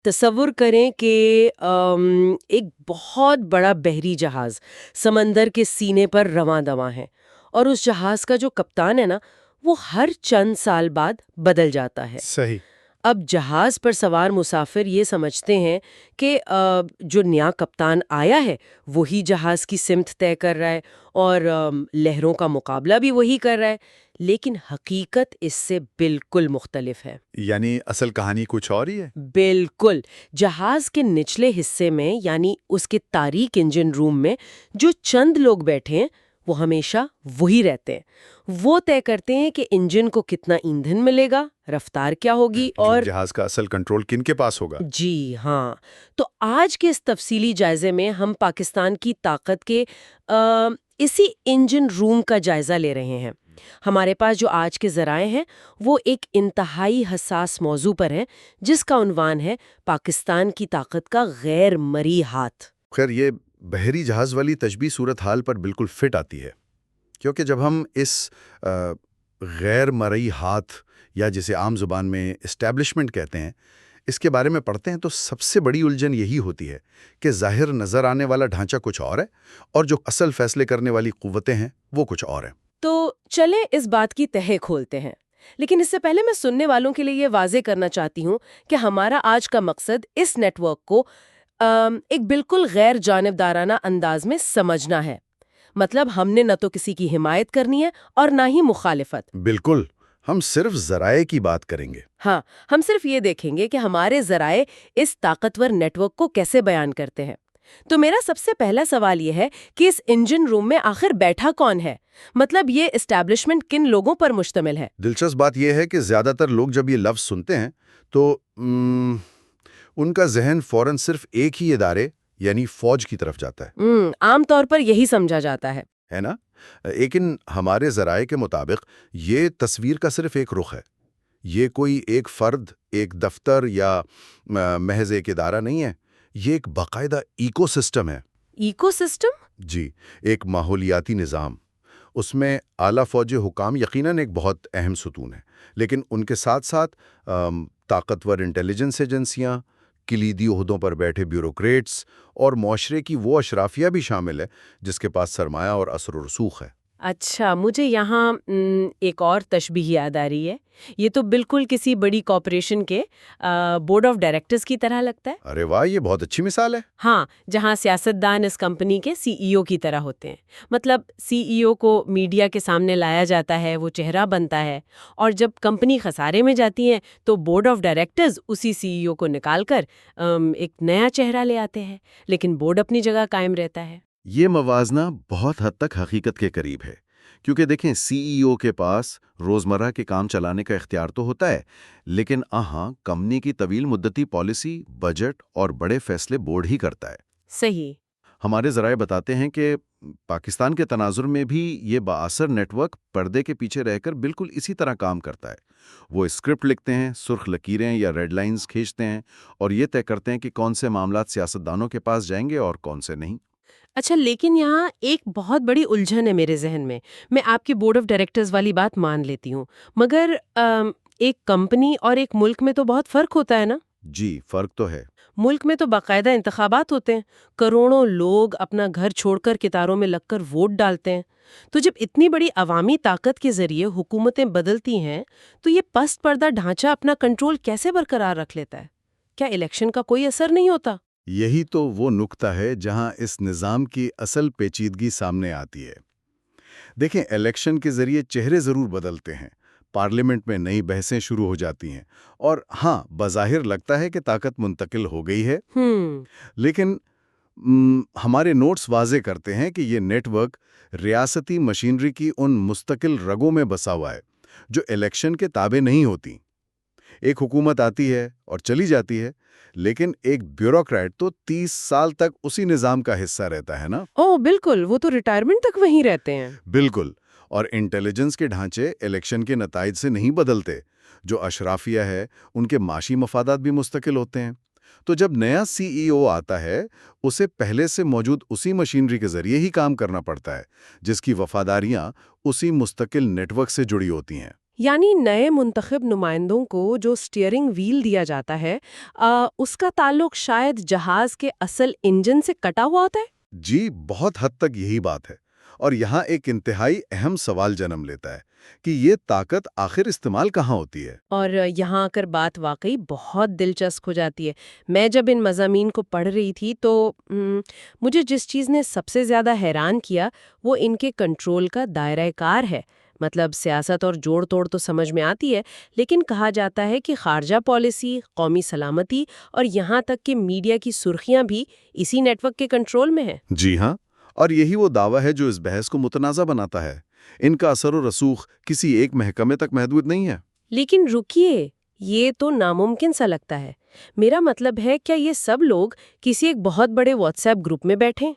تصور کریں کہ ایک بہت بڑا بحری جہاز سمندر کے سینے پر رواں دواں ہے، اور اس جہاز کا جو کپتان ہے نا، وہ ہر چند سال بعد بدل جاتا ہے۔ صحیح۔ اب جہاز پر سوار مسافر یہ سمجھتے ہیں کہ جو نیا کپتان آیا ہے وہی جہاز کی سمت طے کر رہا ہے اور لہروں کا مقابلہ بھی وہی کر رہا ہے، لیکن حقیقت اس سے بالکل مختلف ہے۔ یعنی اصل کہانی کچھ اور ہی ہے؟ بالکل۔ جہاز کے نچلے حصے میں، یعنی اس کے تاریک انجن روم میں جو چند لوگ بیٹھے ہیں وہ ہمیشہ وہی رہتے ہیں۔ وہ طے کرتے ہیں کہ انجن کو کتنا ایندھن ملے گا، رفتار کیا ہوگی، اور جہاز کا اصل کنٹرول کن کے پاس ہوگا؟ جی ہاں۔ تو آج کے اس تفصیلی جائزے میں ہم پاکستان کی طاقت کے اسی انجن روم کا جائزہ لے رہے ہیں۔ ہمارے پاس جو آج کے ذرائع ہیں وہ ایک انتہائی حساس موضوع پر ہیں، جس کا عنوان ہے پاکستان کی طاقت کا غیر مرئی ہاتھ۔ خیر، یہ بحری جہاز والی تشبیہ صورتحال پر بالکل فٹ آتی ہے، کیونکہ جب ہم اس غیر مرئی ہاتھ، یا جسے عام زبان میں اسٹیبلشمنٹ کہتے ہیں، اس کے بارے میں پڑھتے ہیں تو سب سے بڑی الجھن یہی ہوتی ہے کہ ظاہر نظر آنے والا ڈھانچہ کچھ اور ہے اور جو اصل فیصلے کرنے والی قوتیں ہیں وہ کچھ اور ہیں۔ تو چلیں اس بات کی تہہ کھولتے ہیں، لیکن اس سے پہلے میں سننے والوں کے لیے یہ واضح کرنا چاہتی ہوں کہ ہمارا آج کا مقصد اس نیٹ ورک کو ایک بالکل غیر جانبدارانہ انداز میں سمجھنا ہے۔ مطلب ہم نے نہ تو کسی کی حمایت کرنی ہے اور نہ ہی مخالفت۔ بالکل، ہم صرف ذرائع کی بات کریں گے۔ ہاں، ہم صرف یہ دیکھیں گے کہ ہمارے ذرائع اس طاقتور نیٹ ورک کو کیسے بیان کرتے ہیں۔ تو میرا سب سے پہلا سوال یہ ہے کہ اس انجن روم میں آخر بیٹھا کون ہے؟ مطلب یہ اسٹیبلشمنٹ کن لوگوں پر مشتمل ہے؟ دلچسپ بات یہ ہے کہ زیادہ تر لوگ جب یہ لفظ سنتے ہیں تو ان کا ذہن فوراً صرف ایک ہی ادارے یعنی فوج کی طرف جاتا ہے۔ عام طور پر یہی سمجھا جاتا ہے نا؟ لیکن ہمارے ذرائع کے مطابق یہ تصویر کا صرف ایک رخ ہے۔ یہ کوئی ایک فرد، ایک دفتر یا محض ایک ادارہ نہیں ہے، یہ ایک باقاعدہ ایکو سسٹم ہے۔ Ecosystem? جی، ایک ماحولیاتی نظام۔ اس میں اعلیٰ فوجی حکام یقیناً ایک بہت اہم ستون ہے، لیکن ان کے ساتھ ساتھ طاقتور انٹیلیجنس ایجنسیاں، کلیدی عہدوں پر بیٹھے بیوروکریٹس اور معاشرے کی وہ اشرافیہ بھی شامل ہے جس کے پاس سرمایہ اور اثر و رسوخ ہے۔ اچھا، مجھے یہاں ایک اور تشبیہ یاد آ رہی ہے۔ یہ تو بالکل کسی بڑی کارپوریشن کے بورڈ آف ڈائریکٹرز کی طرح لگتا ہے۔ ارے واہ، یہ بہت اچھی مثال ہے۔ ہاں، جہاں سیاستدان اس کمپنی کے سی ای او کی طرح ہوتے ہیں۔ مطلب سی ای او کو میڈیا کے سامنے لایا جاتا ہے، وہ چہرہ بنتا ہے، اور جب کمپنی خسارے میں جاتی ہے تو بورڈ آف ڈائریکٹرز اسی سی ای او کو نکال کر ایک نیا چہرہ لے آتے ہیں، لیکن بورڈ اپنی جگہ قائم رہتا ہے۔ یہ موازنہ بہت حد تک حقیقت کے قریب ہے، کیونکہ دیکھیں سی ای او کے پاس روزمرہ کے کام چلانے کا اختیار تو ہوتا ہے، لیکن کمپنی کی طویل مدتی پالیسی، بجٹ اور بڑے فیصلے بورڈ ہی کرتا ہے۔ صحیح۔ ہمارے ذرائع بتاتے ہیں کہ پاکستان کے تناظر میں بھی یہ بااثر نیٹ ورک پردے کے پیچھے رہ کر بالکل اسی طرح کام کرتا ہے۔ وہ اسکرپٹ لکھتے ہیں، سرخ لکیریں یا ریڈ لائنز کھینچتے ہیں اور یہ طے کرتے ہیں کہ کون سے معاملات سیاستدانوں کے پاس جائیں گے اور کون سے نہیں۔ اچھا، لیکن یہاں ایک بہت بڑی الجھن ہے میرے ذہن میں۔ میں آپ کی بورڈ آف ڈائریکٹرز والی بات مان لیتی ہوں، مگر ایک کمپنی اور ایک ملک میں تو بہت فرق ہوتا ہے نا؟ جی، فرق تو ہے۔ ملک میں تو باقاعدہ انتخابات ہوتے ہیں، کروڑوں لوگ اپنا گھر چھوڑ کر کتاروں میں لگ کر ووٹ ڈالتے ہیں۔ تو جب اتنی بڑی عوامی طاقت کے ذریعے حکومتیں بدلتی ہیں تو یہ پست پردہ ڈھانچہ اپنا کنٹرول کیسے برقرار رکھ لیتا ہے؟ کیا الیکشن کا کوئی اثر نہیں ہوتا؟ یہی تو وہ نقطہ ہے جہاں اس نظام کی اصل پیچیدگی سامنے آتی ہے۔ دیکھیں، الیکشن کے ذریعے چہرے ضرور بدلتے ہیں، پارلیمنٹ میں نئی بحثیں شروع ہو جاتی ہیں، اور بظاہر لگتا ہے کہ طاقت منتقل ہو گئی ہے، لیکن ہمارے نوٹس واضح کرتے ہیں کہ یہ نیٹ ورک ریاستی مشینری کی ان مستقل رگوں میں بسا ہوا ہے جو الیکشن کے تابع نہیں ہوتی۔ ایک حکومت آتی ہے اور چلی جاتی ہے، لیکن ایک بیوروکریٹ تو 30 سال تک اسی نظام کا حصہ رہتا ہے نا۔ بالکل، وہ تو ریٹائرمنٹ تک وہیں رہتے ہیں۔ بالکل، اور انٹیلیجنس کے ڈھانچے الیکشن کے نتائج سے نہیں بدلتے۔ جو اشرافیہ ہے ان کے معاشی مفادات بھی مستقل ہوتے ہیں۔ تو جب نیا سی ای او آتا ہے، اسے پہلے سے موجود اسی مشینری کے ذریعے ہی کام کرنا پڑتا ہے، جس کی وفاداریاں اسی مستقل نیٹ ورک سے جڑی ہوتی ہیں۔ یعنی نئے منتخب نمائندوں کو جو سٹیئرنگ ویل دیا جاتا ہے اس کا تعلق شاید جہاز کے اصل انجن سے کٹا ہوا ہوتا ہے؟ جی، بہت حد تک یہی بات ہے، اور یہاں ایک انتہائی اہم سوال جنم لیتا ہے کہ یہ طاقت آخر استعمال کہاں ہوتی ہے؟ اور یہاں کر بات واقعی بہت دلچسپ ہو جاتی ہے۔ میں جب ان مضامین کو پڑھ رہی تھی تو مجھے جس چیز نے سب سے زیادہ حیران کیا وہ ان کے کنٹرول کا دائرہ کار ہے۔ مطلب سیاست اور جوڑ توڑ تو سمجھ میں آتی ہے، لیکن کہا جاتا ہے کہ خارجہ پالیسی، قومی سلامتی اور یہاں تک کہ میڈیا کی سرخیاں بھی اسی نیٹ ورک کے کنٹرول میں ہیں۔ جی ہاں، اور یہی وہ دعویٰ ہے جو اس بحث کو متنازع بناتا ہے۔ ان کا اثر و رسوخ کسی ایک محکمے تک محدود نہیں ہے۔ لیکن رکیے، یہ تو ناممکن سا لگتا ہے۔ میرا مطلب ہے کیا یہ سب لوگ کسی ایک بہت بڑے واٹس ایپ گروپ میں بیٹھیں؟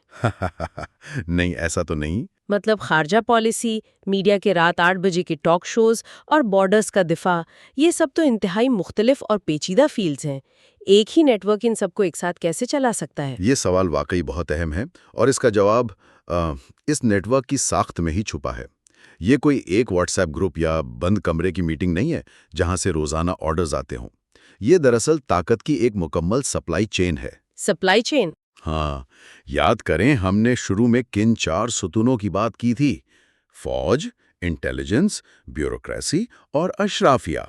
نہیں، ایسا تو نہیں۔ مطلب خارجہ پالیسی، میڈیا کے رات 8 بجے کے ٹاک شوز اور بارڈرز کا دفاع، یہ سب تو انتہائی مختلف اور پیچیدہ فیلڈز ہیں۔ ایک ہی نیٹ ورک ان سب کو ایک ساتھ کیسے چلا سکتا ہے؟ یہ سوال واقعی بہت اہم ہے، اور اس کا جواب اس نیٹ ورک کی ساخت میں ہی چھپا ہے۔ یہ کوئی ایک واٹس ایپ گروپ یا بند کمرے کی میٹنگ نہیں ہے جہاں سے روزانہ آرڈرز آتے ہوں۔ یہ دراصل طاقت کی ایک مکمل سپلائی چین ہے۔ Supply chain? ہاں، یاد کریں ہم نے شروع میں کن 4 ستونوں کی بات کی تھی: فوج، انٹیلیجنس، بیوروکریسی اور اشرافیہ۔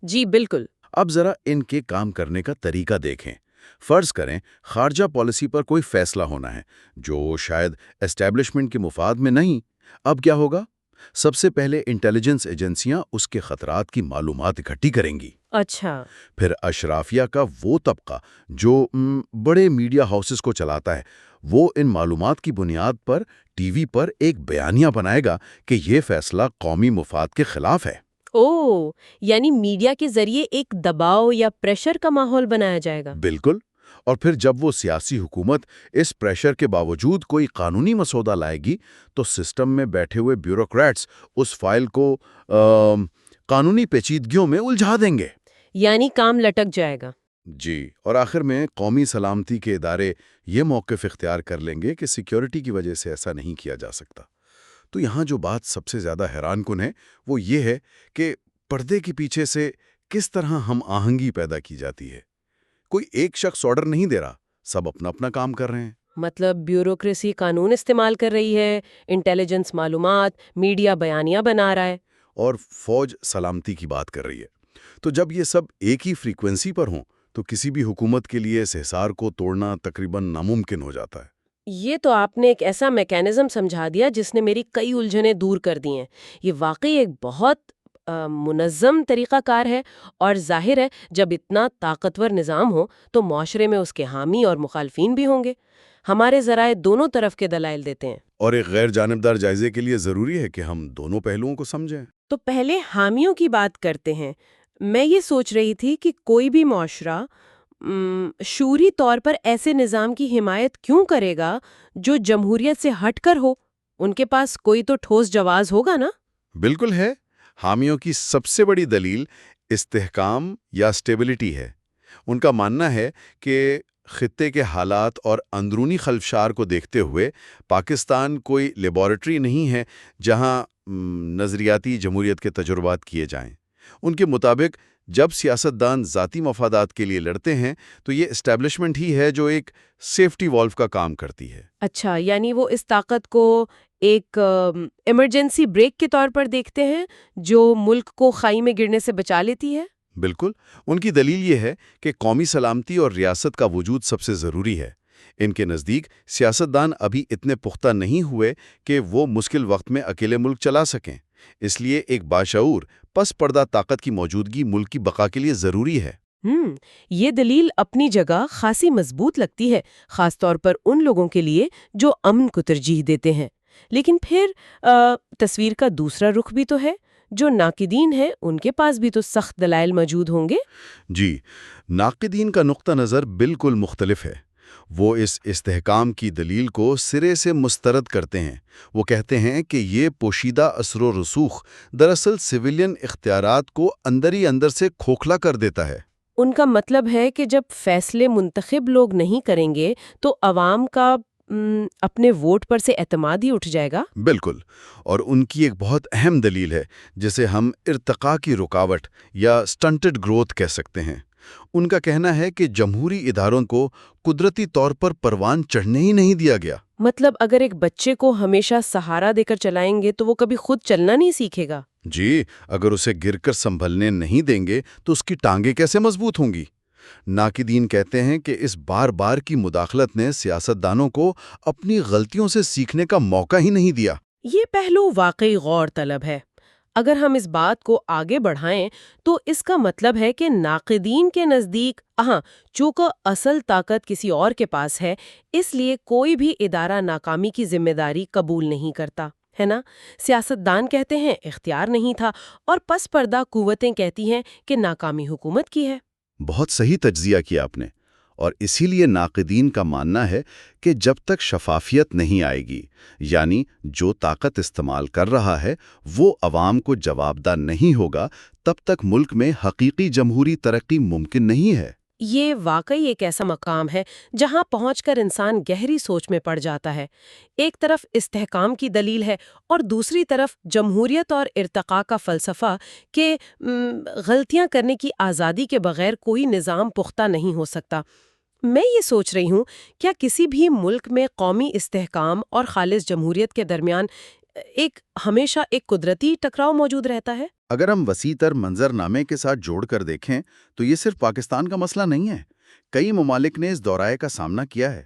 جی بالکل۔ اب ذرا ان کے کام کرنے کا طریقہ دیکھیں۔ فرض کریں خارجہ پالیسی پر کوئی فیصلہ ہونا ہے جو شاید اسٹیبلشمنٹ کے مفاد میں نہیں۔ اب کیا ہوگا؟ سب سے پہلے انٹیلیجنس ایجنسیاں اس کے خطرات کی معلومات اکٹھی کریں گی۔ اچھا۔ پھر اشرافیہ کا وہ طبقہ جو بڑے میڈیا ہاؤسز کو چلاتا ہے، وہ ان معلومات کی بنیاد پر ٹی وی پر ایک بیانیہ بنائے گا کہ یہ فیصلہ قومی مفاد کے خلاف ہے۔ یعنی میڈیا کے ذریعے ایک دباؤ یا پریشر کا ماحول بنایا جائے گا۔ بالکل، اور پھر جب وہ سیاسی حکومت اس پریشر کے باوجود کوئی قانونی مسودہ لائے گی تو سسٹم میں بیٹھے ہوئے بیوروکریٹس اس فائل کو قانونی پیچیدگیوں میں الجھا دیں گے۔ یعنی کام لٹک جائے گا۔ جی، اور آخر میں قومی سلامتی کے ادارے یہ موقف اختیار کر لیں گے کہ سیکیورٹی کی وجہ سے ایسا نہیں کیا جا سکتا۔ تو یہاں جو بات سب سے زیادہ حیران کن ہے وہ یہ ہے کہ پردے کے پیچھے سے کس طرح ہم آہنگی پیدا کی جاتی ہے۔ کوئی ایک شخص آرڈر نہیں دے رہا، سب اپنا اپنا کام کر رہے ہیں۔ مطلب بیوروکریسی قانون استعمال کر رہی ہے، انٹیلیجنس معلومات، میڈیا بیانیہ بنا رہا ہے، اور فوج سلامتی کی بات کر رہی ہے۔ تو جب یہ سب ایک ہی فریکوینسی پر ہوں تو کسی بھی حکومت کے لیے اس حصار کو توڑنا تقریباً ناممکن ہو جاتا ہے۔ یہ تو آپ نے ایک ایسا میکینزم سمجھا دیا جس نے میری کئی الجھنیں دور کر دی ہیں۔ یہ واقعی ایک بہت منظم طریقہ کار ہے، اور ظاہر ہے جب اتنا طاقتور نظام ہو تو معاشرے میں اس کے حامی اور مخالفین بھی ہوں گے۔ ہمارے ذرائع دونوں طرف کے دلائل دیتے ہیں، اور ایک غیر جانبدار جائزے کے لیے ضروری ہے کہ ہم دونوں پہلوؤں کو سمجھیں۔ تو پہلے حامیوں کی بات کرتے ہیں۔ میں یہ سوچ رہی تھی کہ کوئی بھی معاشرہ شعوری طور پر ایسے نظام کی حمایت کیوں کرے گا جو جمہوریت سے ہٹ کر ہو؟ ان کے پاس کوئی تو ٹھوس جواز ہوگا نا؟ بالکل ہے۔ حامیوں کی سب سے بڑی دلیل استحکام یا اسٹیبلٹی ہے۔ ان کا ماننا ہے کہ خطے کے حالات اور اندرونی خلفشار کو دیکھتے ہوئے پاکستان کوئی لیبارٹری نہیں ہے جہاں نظریاتی جمہوریت کے تجربات کیے جائیں۔ ان کے مطابق جب سیاستدان ذاتی مفادات کے لیے لڑتے ہیں تو یہ اسٹیبلشمنٹ ہی ہے جو ایک سیفٹی والو کا کام کرتی ہے۔ اچھا، یعنی وہ اس طاقت کو ایک ایمرجنسی بریک کے طور پر دیکھتے ہیں جو ملک کو خائی میں گرنے سے بچا لیتی ہے؟ بالکل، ان کی دلیل یہ ہے کہ قومی سلامتی اور ریاست کا وجود سب سے ضروری ہے۔ ان کے نزدیک سیاستدان ابھی اتنے پختہ نہیں ہوئے کہ وہ مشکل وقت میں اکیلے ملک چلا سکیں، اس لیے ایک باشعور پس پردہ طاقت کی موجودگی ملک کی بقا کے لیے ضروری ہے۔ یہ دلیل اپنی جگہ خاصی مضبوط لگتی ہے، خاص طور پر ان لوگوں کے لیے جو امن کو ترجیح دیتے ہیں۔ لیکن پھر تصویر کا دوسرا رخ بھی تو ہے، جو ناقدین ہیں ان کے پاس بھی تو سخت دلائل موجود ہوں گے۔ جی، ناقدین کا نقطہ نظر بالکل مختلف ہے۔ وہ اس استحکام کی دلیل کو سرے سے مسترد کرتے ہیں۔ وہ کہتے ہیں کہ یہ پوشیدہ اثر و رسوخ دراصل سویلین اختیارات کو اندر ہی اندر سے کھوکھلا کر دیتا ہے۔ ان کا مطلب ہے کہ جب فیصلے منتخب لوگ نہیں کریں گے تو عوام کا اپنے ووٹ پر سے اعتماد ہی اٹھ جائے گا؟ بالکل، اور ان کی ایک بہت اہم دلیل ہے جسے ہم ارتقاء کی رکاوٹ یا سٹنٹڈ گروتھ کہہ سکتے ہیں۔ ان کا کہنا ہے کہ جمہوری اداروں کو قدرتی طور پر پروان چڑھنے ہی نہیں دیا گیا۔ مطلب اگر ایک بچے کو ہمیشہ سہارا دے کر چلائیں گے تو وہ کبھی خود چلنا نہیں سیکھے گا؟ جی، اگر اسے گر کر سنبھلنے نہیں دیں گے تو اس کی ٹانگیں کیسے مضبوط ہوں گی؟ ناقدین کہتے ہیں کہ اس بار بار کی مداخلت نے سیاستدانوں کو اپنی غلطیوں سے سیکھنے کا موقع ہی نہیں دیا۔ یہ پہلو واقعی غور طلب ہے۔ اگر ہم اس بات کو آگے بڑھائیں تو اس کا مطلب ہے کہ ناقدین کے نزدیک چونکہ اصل طاقت کسی اور کے پاس ہے، اس لیے کوئی بھی ادارہ ناکامی کی ذمہ داری قبول نہیں کرتا، ہے نا؟ سیاستدان کہتے ہیں اختیار نہیں تھا، اور پس پردہ قوتیں کہتی ہیں کہ ناکامی حکومت کی ہے۔ بہت صحیح تجزیہ کیا آپ نے، اور اسی لیے ناقدین کا ماننا ہے کہ جب تک شفافیت نہیں آئے گی، یعنی جو طاقت استعمال کر رہا ہے وہ عوام کو جوابدہ نہیں ہوگا، تب تک ملک میں حقیقی جمہوری ترقی ممکن نہیں ہے۔ یہ واقعی ایک ایسا مقام ہے جہاں پہنچ کر انسان گہری سوچ میں پڑ جاتا ہے۔ ایک طرف استحکام کی دلیل ہے اور دوسری طرف جمہوریت اور ارتقاء کا فلسفہ کہ غلطیاں کرنے کی آزادی کے بغیر کوئی نظام پختہ نہیں ہو سکتا۔ میں یہ سوچ رہی ہوں، کیا کسی بھی ملک میں قومی استحکام اور خالص جمہوریت کے درمیان ہمیشہ ایک قدرتی ٹکراؤ موجود رہتا ہے؟ اگر ہم وسیع تر منظرنامے کے ساتھ جوڑ کر دیکھیں تو یہ صرف پاکستان کا مسئلہ نہیں ہے، کئی ممالک نے اس دورائے کا سامنا کیا ہے۔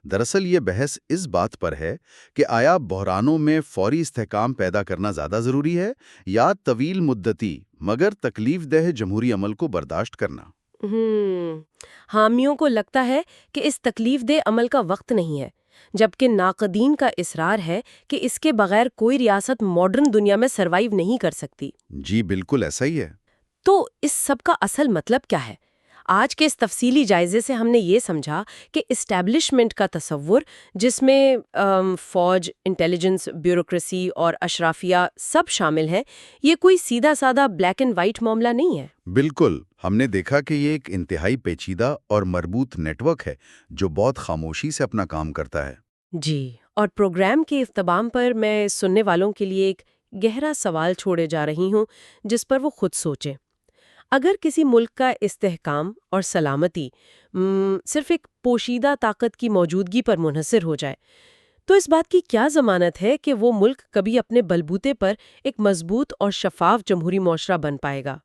دراصل یہ بحث اس بات پر ہے کہ آیا بحرانوں میں فوری استحکام پیدا کرنا زیادہ ضروری ہے یا طویل مدتی مگر تکلیف دہ جمہوری عمل کو برداشت کرنا۔ حامیوں کو لگتا ہے کہ اس تکلیف دہ عمل کا وقت نہیں ہے، جبکہ ناقدین کا اصرار ہے کہ اس کے بغیر کوئی ریاست ماڈرن دنیا میں سروائیو نہیں کر سکتی۔ جی بالکل ایسا ہی ہے۔ تو اس سب کا اصل مطلب کیا ہے؟ آج کے اس تفصیلی جائزے سے ہم نے یہ سمجھا کہ اسٹیبلشمنٹ کا تصور، جس میں فوج، انٹیلیجنس، بیوروکریسی اور اشرافیہ سب شامل ہیں، یہ کوئی سیدھا سادہ بلیک اینڈ وائٹ معاملہ نہیں ہے۔ بالکل، ہم نے دیکھا کہ یہ ایک انتہائی پیچیدہ اور مربوط نیٹ ورک ہے جو بہت خاموشی سے اپنا کام کرتا ہے۔ جی، اور پروگرام کے اختتام پر میں سننے والوں کے لیے ایک گہرا سوال چھوڑے جا رہی ہوں جس پر وہ خود سوچیں۔ اگر کسی ملک کا استحکام اور سلامتی صرف ایک پوشیدہ طاقت کی موجودگی پر منحصر ہو جائے، تو اس بات کی کیا ضمانت ہے کہ وہ ملک کبھی اپنے بلبوتے پر ایک مضبوط اور شفاف جمہوری معاشرہ بن پائے گا؟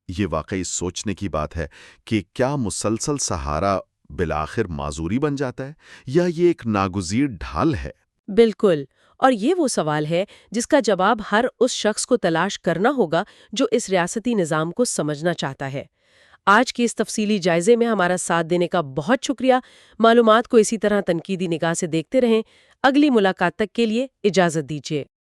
یہ واقعی سوچنے کی بات ہے کہ کیا مسلسل سہارا بالآخر معذوری بن جاتا ہے یا یہ ایک ناگزیر ڈھال ہے؟ بالکل، اور یہ وہ سوال ہے جس کا جواب ہر اس شخص کو تلاش کرنا ہوگا جو اس ریاستی نظام کو سمجھنا چاہتا ہے۔ آج کے اس تفصیلی جائزے میں ہمارا ساتھ دینے کا بہت شکریہ۔ معلومات کو اسی طرح تنقیدی نگاہ سے دیکھتے رہیں۔ اگلی ملاقات تک کے لیے اجازت دیجیے۔